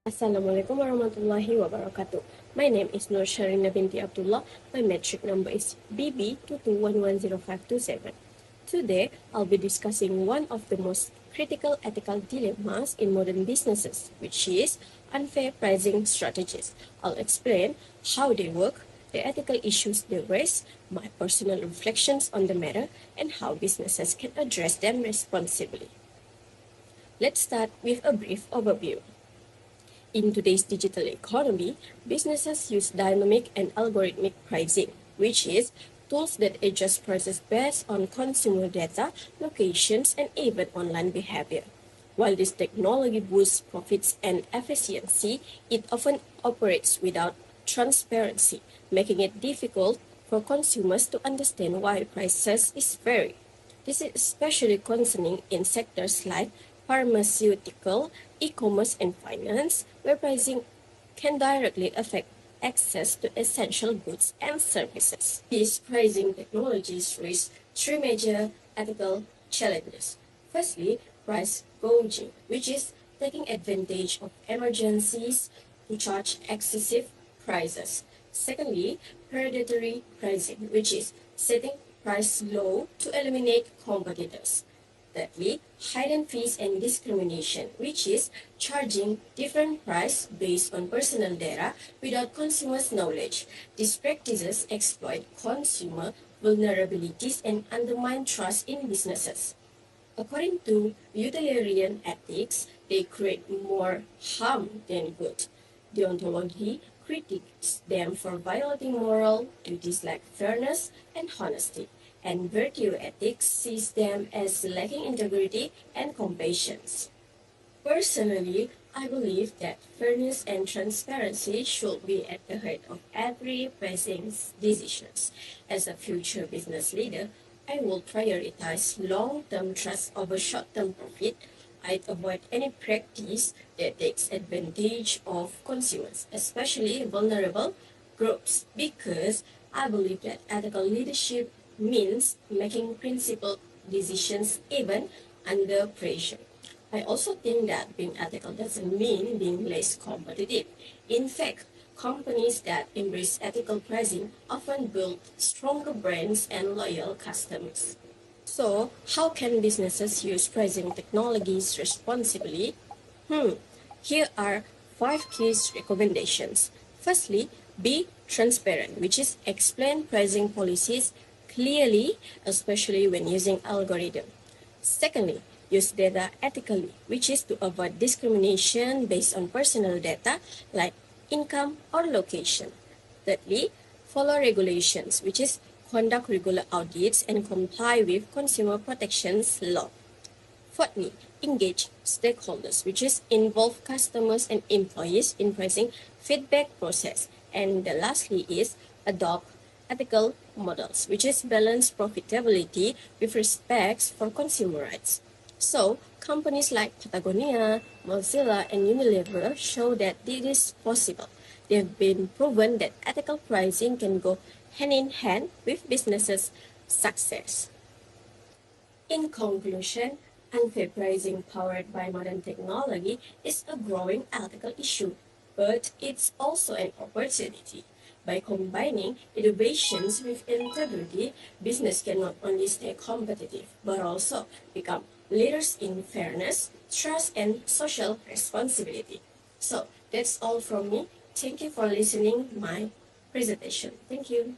Assalamualaikum warahmatullahi wabarakatuh. My name is Nursharina Binti Abdullah. My metric number is BB22110527. Today, I'll be discussing one of the most critical ethical dilemmas in modern businesses, which is unfair pricing strategies. I'll explain how they work, the ethical issues they raise, my personal reflections on the matter, and how businesses can address them responsibly. Let's start with a brief overview. In today's digital economy, businesses use dynamic and algorithmic pricing, which is tools that adjust prices based on consumer data, locations, and even online behavior. While this technology boosts profits and efficiency, it often operates without transparency, making it difficult for consumers to understand why prices vary. This is especially concerning in sectors like pharmaceutical, e-commerce, and finance, where pricing can directly affect access to essential goods and services. These pricing technologies raise three major ethical challenges. Firstly, price gouging, which is taking advantage of emergencies to charge excessive prices. Secondly, predatory pricing, which is setting price low to eliminate competitors. Thirdly, hidden fees and discrimination, which is charging different price based on personal data without consumers' knowledge. These practices exploit consumer vulnerabilities and undermine trust in businesses. According to utilitarian ethics, they create more harm than good. Deontology critiques them for violating moral duties like fairness and honesty, and virtue ethics sees them as lacking integrity and compassion. Personally, I believe that fairness and transparency should be at the heart of every pricing decisions. As a future business leader, I will prioritize long-term trust over short-term profit. I'd avoid any practice that takes advantage of consumers, especially vulnerable groups, because I believe that ethical leadership means making principled decisions even under pressure. I also think that being ethical doesn't mean being less competitive. In fact, companies that embrace ethical pricing often build stronger brands and loyal customers. So, how can businesses use pricing technologies responsibly? Here are 5 key recommendations. Firstly, be transparent, which is explain pricing policies clearly, especially when using algorithm. Secondly, use data ethically, which is to avoid discrimination based on personal data like income or location. Thirdly, follow regulations, which is conduct regular audits and comply with consumer protections law. Fourthly, engage stakeholders, which is involve customers and employees in pricing feedback process. And the lastly is adopt ethical models, which is balance profitability with respect for consumer rights. So, companies like Patagonia, Mozilla, and Unilever show that this is possible. They've been proven that ethical pricing can go hand in hand with businesses' success. In conclusion, unfair pricing powered by modern technology is a growing ethical issue, but it's also an opportunity. By combining innovations with integrity, business can not only stay competitive, but also become leaders in fairness, trust, and social responsibility. So that's all from me. Thank you for listening my presentation. Thank you.